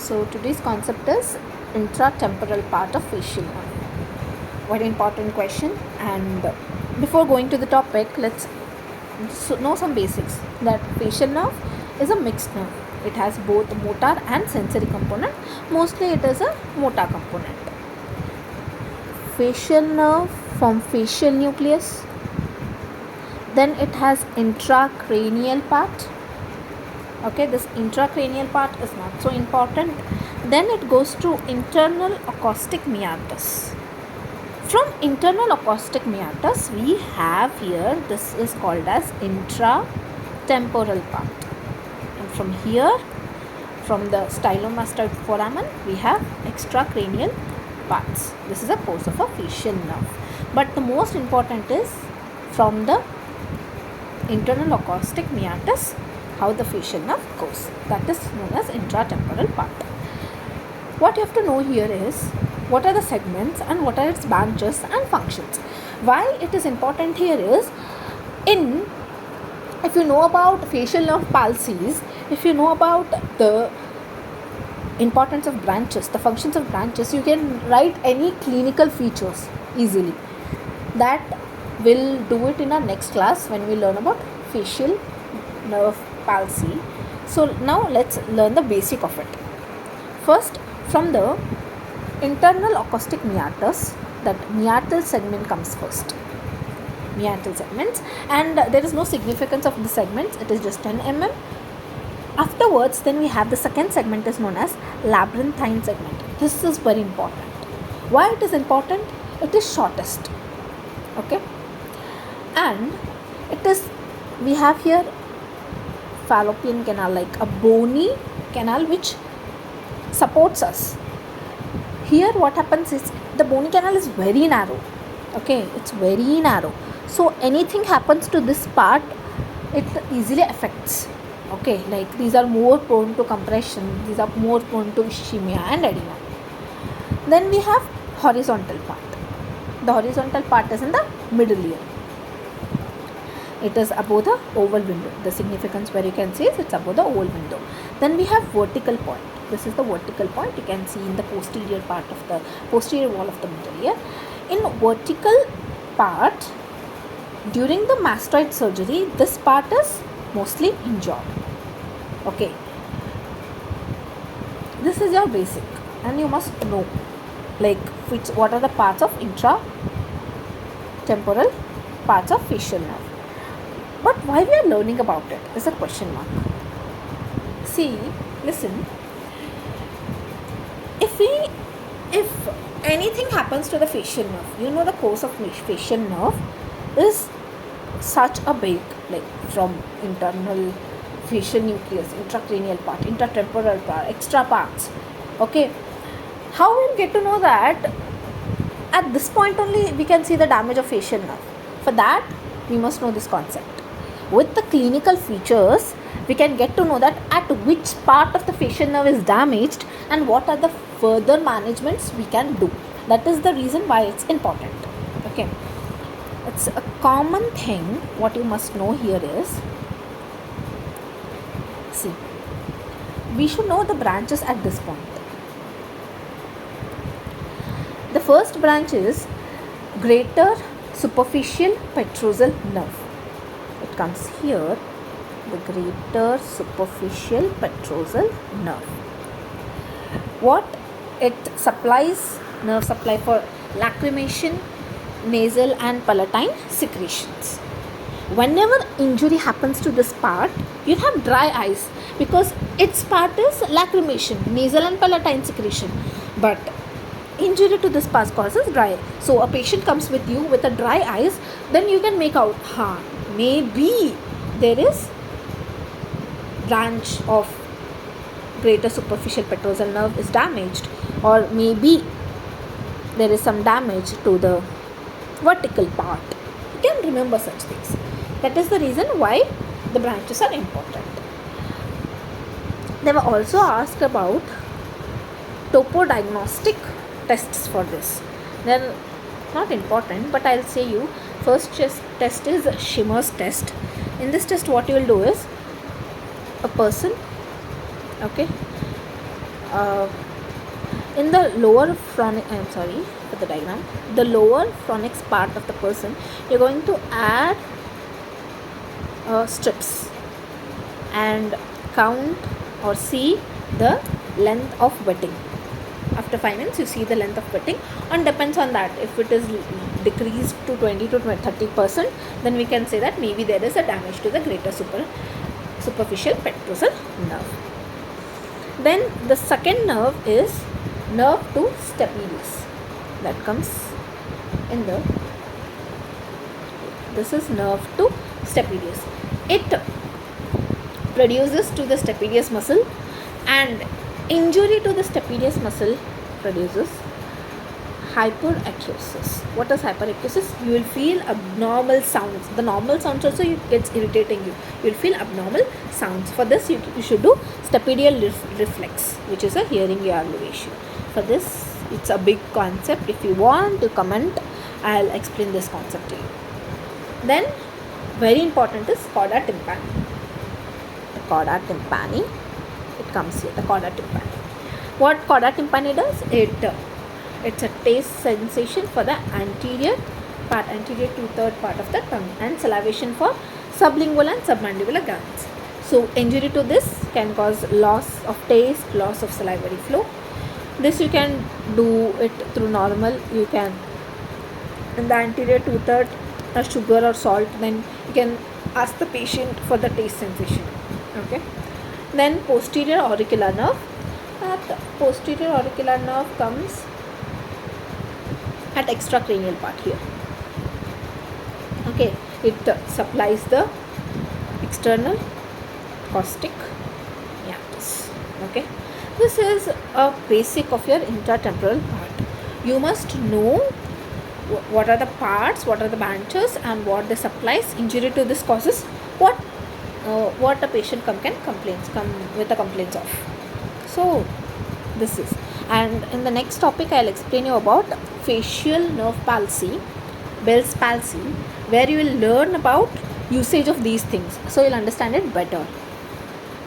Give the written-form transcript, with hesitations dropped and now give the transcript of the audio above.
So today's concept is intratemporal part of facial nerve. Very important question, and before going to the topic, let's know some basics. That facial nerve is a mixed nerve. It has both motor and sensory component. Mostly it is a motor component. Facial nerve from facial nucleus. Then it has intracranial part. Okay, this intracranial part is not so important. Then it goes to internal acoustic meatus. From internal acoustic meatus, we have here, this is called as intratemporal part. And from here, from the stylomastoid foramen, we have extracranial parts. This is a course of a facial nerve. But the most important is from the internal acoustic meatus, how the facial nerve goes. That is known as intratemporal part. What you have to know here is what are the segments and what are its branches and functions. Why it is important here is, if you know about facial nerve palsies, if you know about the importance of branches, the functions of branches, you can write any clinical features easily. That we'll do it in our next class when we learn about facial nerve palsy. So now let's learn the basic of it. First, from the internal acoustic meatus, that meatal segment comes first. Meatal segments, and there is no significance of the segments, it is just 10 mm. Afterwards, then we have the second segment is known as labyrinthine segment. This is very important. Why it is important? It is shortest. Okay, and it is, we have here fallopian canal, like a bony canal which supports us. Here what happens is the bony canal is very narrow. Okay, it's very narrow. So anything happens to this part, it easily affects. Okay, like these are more prone to compression, these are more prone to ischemia and edema. Then we have horizontal part. The horizontal part is in the middle ear. It is above the oval window. The significance where you can see is it's above the oval window. Then we have vertical point. This is the vertical point you can see in the posterior part of the posterior wall of the middle ear. In vertical part, during the mastoid surgery, this part is mostly injured. Okay, this is your basic, and you must know like what are the parts of intratemporal parts of facial nerve. But why we are learning about it is a question mark. See, listen, if anything happens to the facial nerve, you know the course of facial nerve is such a big, like from internal facial nucleus, intracranial part, intratemporal part, extra parts. Okay, how we'll get to know that? At this point only we can see the damage of facial nerve. For that, we must know this concept. With the clinical features, we can get to know that at which part of the facial nerve is damaged and what are the further managements we can do. That is the reason why it's important. Okay, it's a common thing. What you must know here is, see, we should know the branches at this point. The first branch is greater superficial petrosal nerve. It comes here, the greater superficial petrosal nerve. What it supplies, nerve supply for lacrimation, nasal and palatine secretions. Whenever injury happens to this part, you have dry eyes because its part is lacrimation, nasal and palatine secretion. But injury to this part causes dry eye. So a patient comes with you with a dry eyes, then you can make out, maybe there is branch of greater superficial petrosal nerve is damaged, or maybe there is some damage to the vertical part. You can remember such things. That is the reason why the branches are important. They were also asked about topodiagnostic tests for this. They're not important, but I'll say you, first test is Schimmer's test. In this test, what you will do is, a person, okay, uh, in the lower phonic, I'm sorry for the diagram, the lower phonics part of the person, you're going to add strips and count or see the length of wetting. After 5 minutes you see the length of wetting, and depends on that. If it is decreased to 20 to 30%, then we can say that maybe there is a damage to the greater superficial petrosal nerve. Then the second nerve is nerve to stapedius, that comes in the, this is nerve to stapedius. It produces to the stapedius muscle, and injury to the stapedius muscle produces hyperacusis. What is hyperacusis? You will feel abnormal sounds. The normal sounds also gets irritating you. You will feel abnormal sounds. For this you should do stapedial reflex, which is a hearing elevation. For this, it's a big concept. If you want to comment, I'll explain this concept to you. Then very important is chorda tympani. The chorda tympani, it comes here, the chorda tympani. What chorda tympani does? It's a taste sensation for the anterior two-third part of the tongue, and salivation for sublingual and submandibular glands. So injury to this can cause loss of taste, loss of salivary flow. This you can do it through normal. You can, in the anterior two-third, sugar or salt, then you can ask the patient for the taste sensation. Okay. Then posterior auricular nerve. That posterior auricular nerve comes at extracranial part here. Okay, it supplies the external caustic yatus. Okay, this is a basic of your intratemporal part. You must know what are the parts, what are the branches, and what they supplies. Injury to this causes what a patient come with the complaints of. So this is, and in the next topic I'll explain you about facial nerve palsy, Bell's palsy, where you will learn about usage of these things, so you'll understand it better.